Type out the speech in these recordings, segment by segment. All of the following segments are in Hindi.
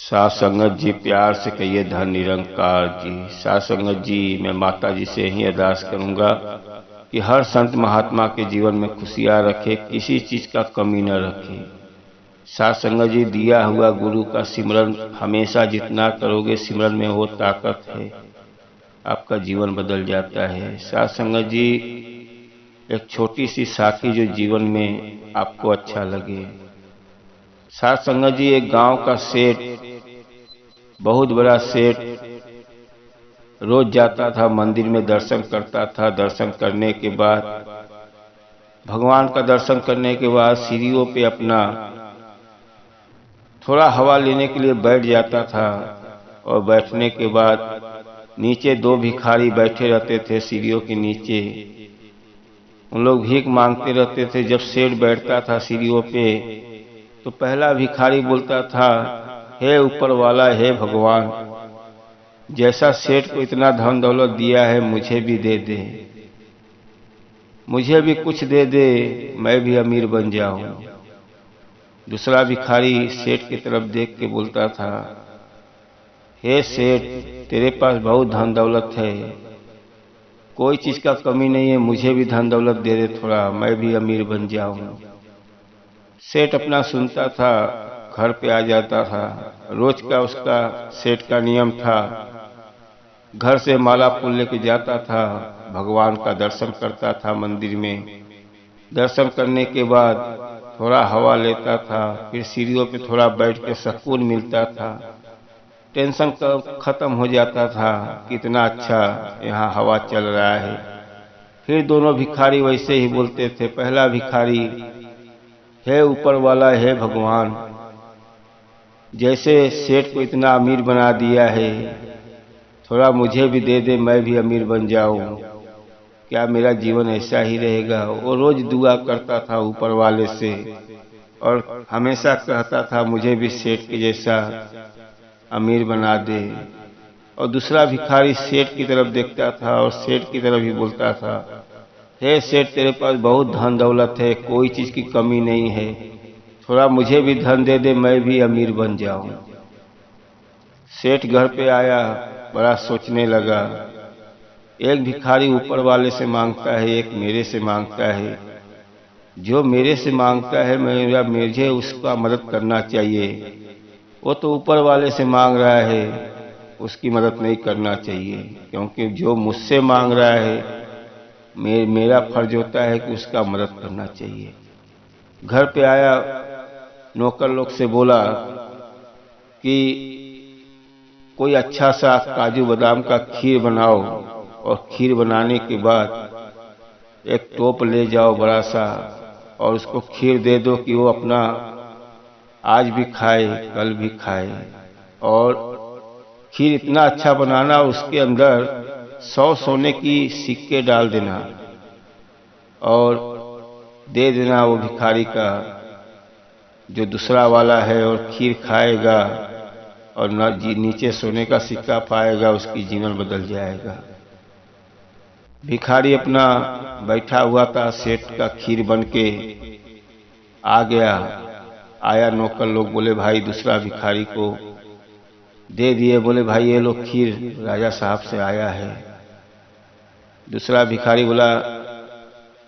साथ संगत जी, प्यार से कहिए धन निरंकार जी। साथ संगत जी, मैं माता जी से ही अरदास करूंगा कि हर संत महात्मा के जीवन में खुशियां रखे, किसी चीज का कमी न रखे। साथ संगत जी, दिया हुआ गुरु का सिमरन हमेशा जितना करोगे सिमरन में वो ताकत है, आपका जीवन बदल जाता है। साथ संगत जी, एक छोटी सी साखी जो जीवन में आपको अच्छा लगे। साथ संगत जी, एक गांव का सेठ, बहुत बड़ा सेठ, रोज जाता था मंदिर में, दर्शन करता था। दर्शन करने के बाद, भगवान का दर्शन करने के बाद सीढ़ियों पे अपना थोड़ा हवा लेने के लिए बैठ जाता था। और बैठने के बाद नीचे दो भिखारी बैठे रहते थे सीढ़ियों के नीचे। उन लोग भीख मांगते रहते थे। जब सेठ बैठता था सीढ़ियों पे तो पहला भिखारी बोलता था, हे ऊपर वाला, हे भगवान, जैसा सेठ को इतना धन दौलत दिया है मुझे भी दे दे, मुझे भी कुछ दे दे, मैं भी अमीर बन जाऊं। दूसरा भिखारी सेठ की तरफ देख के बोलता था, हे सेठ, तेरे पास बहुत धन दौलत है, कोई चीज का कमी नहीं है, मुझे भी धन दौलत दे दे थोड़ा, मैं भी अमीर बन जाऊं। सेठ अपना सुनता था, घर पे आ जाता था। रोज का उसका सेठ का नियम था, घर से माला फूल लेके जाता था, भगवान का दर्शन करता था मंदिर में। दर्शन करने के बाद थोड़ा हवा लेता था, फिर सीढ़ियों पे थोड़ा बैठ के सुकून मिलता था, टेंशन खत्म हो जाता था। कितना अच्छा यहाँ हवा चल रहा है। फिर दोनों भिखारी वैसे ही बोलते थे। पहला भिखारी, हे ऊपर वाला, हे भगवान, जैसे सेठ को इतना अमीर बना दिया है, थोड़ा मुझे भी दे दे, मैं भी अमीर बन जाऊं। क्या मेरा जीवन ऐसा ही रहेगा? वो रोज दुआ करता था ऊपर वाले से और हमेशा कहता था, मुझे भी सेठ के जैसा अमीर बना दे। और दूसरा भिखारी सेठ की तरफ देखता था और सेठ की तरफ ही बोलता था, हे सेठ, तेरे पास बहुत धन दौलत है, कोई चीज की कमी नहीं है, थोड़ा मुझे भी धन दे दे, मैं भी अमीर बन जाऊं। सेठ घर पे आया, बड़ा सोचने लगा। एक भिखारी ऊपर वाले से मांगता है, एक मेरे से मांगता है। जो मेरे से मांगता है मुझे उसका मदद करना चाहिए। वो तो ऊपर वाले से मांग रहा है, उसकी मदद नहीं करना चाहिए, क्योंकि जो मुझसे मांग रहा है मेरा फर्ज होता है कि उसका मदद करना चाहिए। घर पे आया, नौकर लोग से बोला कि कोई अच्छा सा काजू बादाम का खीर बनाओ, और खीर बनाने के बाद एक टोप ले जाओ बड़ा सा, और उसको खीर दे दो कि वो अपना आज भी खाए, कल भी खाए। और खीर इतना अच्छा बनाना, उसके अंदर 100 सोने की सिक्के डाल देना और दे देना वो भिखारी का, जो दूसरा वाला है और खीर खाएगा और नीचे सोने का सिक्का पाएगा, उसकी जीवन बदल जाएगा। भिखारी अपना बैठा हुआ था, सेठ का खीर बन के आ गया। आया, नौकर लोग बोले, भाई दूसरा भिखारी को दे दिए। बोले, भाई ये लो खीर राजा साहब से आया है। दूसरा भिखारी बोला,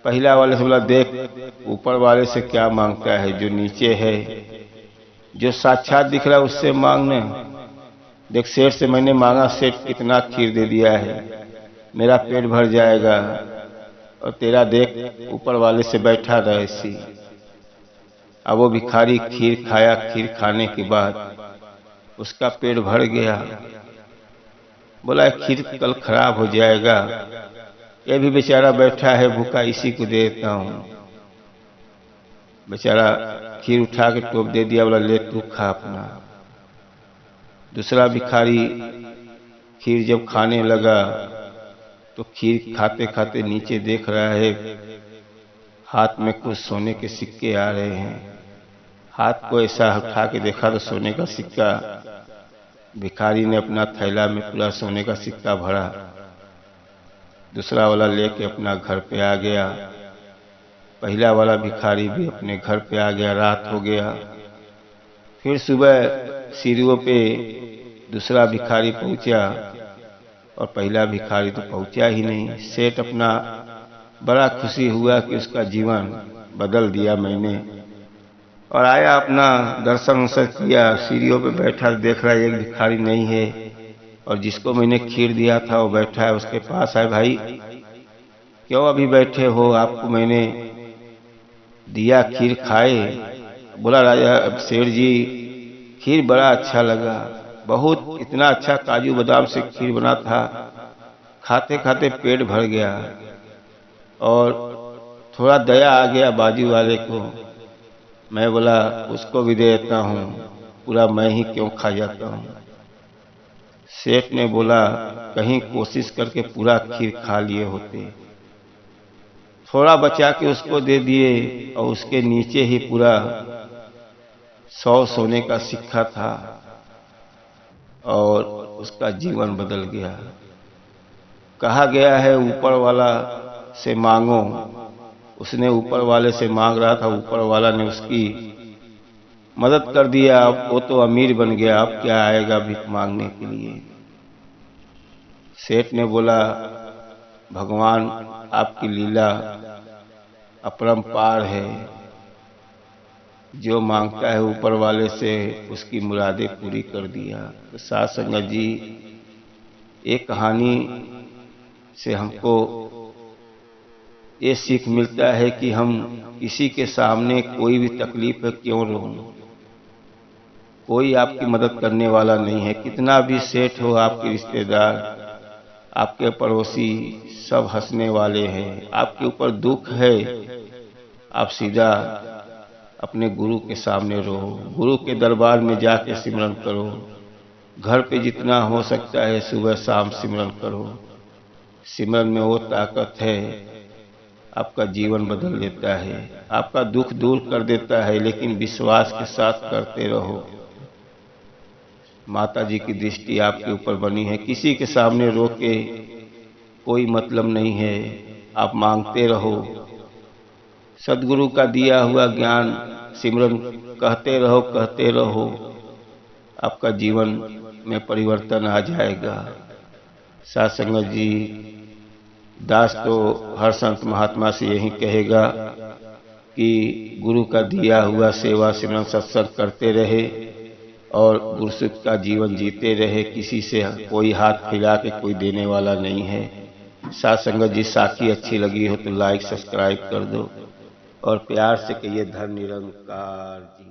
पहला वाले से बोला, देख ऊपर वाले से क्या मांगता है, जो नीचे है, जो साक्षात दिख रहा है उससे मांगने। देख सेठ से मैंने मांगा, सेठ कितना खीर दे दिया है, मेरा पेट भर जाएगा, और तेरा देख ऊपर वाले से बैठा रहा ऐसी। अब वो भिखारी खीर खाया, खीर खाने के बाद उसका पेट भर गया। बोला, खीर कल खराब हो जाएगा, ये भी बेचारा बैठा है भूखा, इसी को देता हूं। बेचारा खीर उठा के टोप दे दिया, बोला, ले तू खा अपना। दूसरा भिखारी खीर जब खाने लगा तो खीर खाते खाते नीचे देख रहा है, हाथ में कुछ सोने के सिक्के आ रहे हैं। हाथ को ऐसा उठा के देखा तो सोने का सिक्का। भिखारी ने अपना थैला में पूरा सोने का सिक्का भरा। दूसरा वाला लेके अपना घर पे आ गया। पहला वाला भिखारी भी अपने घर पे आ गया। रात हो गया। फिर सुबह सीढ़ियों पे दूसरा भिखारी पहुंचा और पहला भिखारी तो पहुंचा ही नहीं। सेठ अपना बड़ा खुशी हुआ कि उसका जीवन बदल दिया मैंने, और आया अपना दर्शन वर्शन किया। सीढ़ियों पे बैठा देख रहा है एक भिखारी नहीं है, और जिसको मैंने खीर दिया था वो बैठा है उसके पास। है भाई क्यों अभी बैठे हो, आपको मैंने दिया खीर खाए? बोला राजा सेठ जी खीर बड़ा अच्छा लगा, बहुत इतना अच्छा काजू बादाम से खीर बना था, खाते खाते पेट भर गया और थोड़ा दया आ गया बाजू वाले को। मैं बोला उसको भी दे देता हूँ, पूरा मैं ही क्यों खा जाता हूँ। सेठ ने बोला कहीं कोशिश करके पूरा खीर खा लिए होते। थोड़ा बचा के उसको दे दिए और उसके नीचे ही पूरा 100 सोने का सिक्का था और उसका जीवन बदल गया। कहा गया है ऊपर वाला से मांगो, उसने ऊपर वाले से मांग रहा था, ऊपर वाला ने उसकी मदद कर दिया। अब वो तो अमीर बन गया, अब क्या आएगा भीख मांगने के लिए। सेठ ने बोला भगवान आपकी लीला अपरंपार है, जो मांगता है ऊपर वाले से उसकी मुरादें पूरी कर दिया। तो साथ संगत जी एक कहानी से हमको ये सीख मिलता है कि हम किसी के सामने कोई भी तकलीफ है क्यों रो, कोई आपकी मदद करने वाला नहीं है। कितना भी सेठ हो, आपके रिश्तेदार, आपके पड़ोसी सब हंसने वाले हैं। आपके ऊपर दुख है, आप सीधा अपने गुरु के सामने रहो, गुरु के दरबार में जाके सिमरन करो। घर पे जितना हो सकता है सुबह शाम सिमरन करो। सिमरन में वो ताकत है, आपका जीवन बदल देता है, आपका दुख दूर कर देता है। लेकिन विश्वास के साथ करते रहो। माता जी की दृष्टि आपके ऊपर बनी है, किसी के सामने रो के कोई मतलब नहीं है। आप मांगते रहो, सदगुरु का दिया हुआ ज्ञान सिमरन कहते रहो, आपका जीवन में परिवर्तन आ जाएगा। साथ संगत जी दास तो हर संत महात्मा से यही कहेगा कि गुरु का दिया हुआ सेवा सिमरन सत्संग करते रहे और गुरसिख का जीवन जीते रहे। किसी से कोई हाथ फैला के कोई देने वाला नहीं है। साथ संगत जी साखी अच्छी लगी हो तो लाइक सब्सक्राइब कर दो और प्यार से कहिए धर्म निरंकार जी।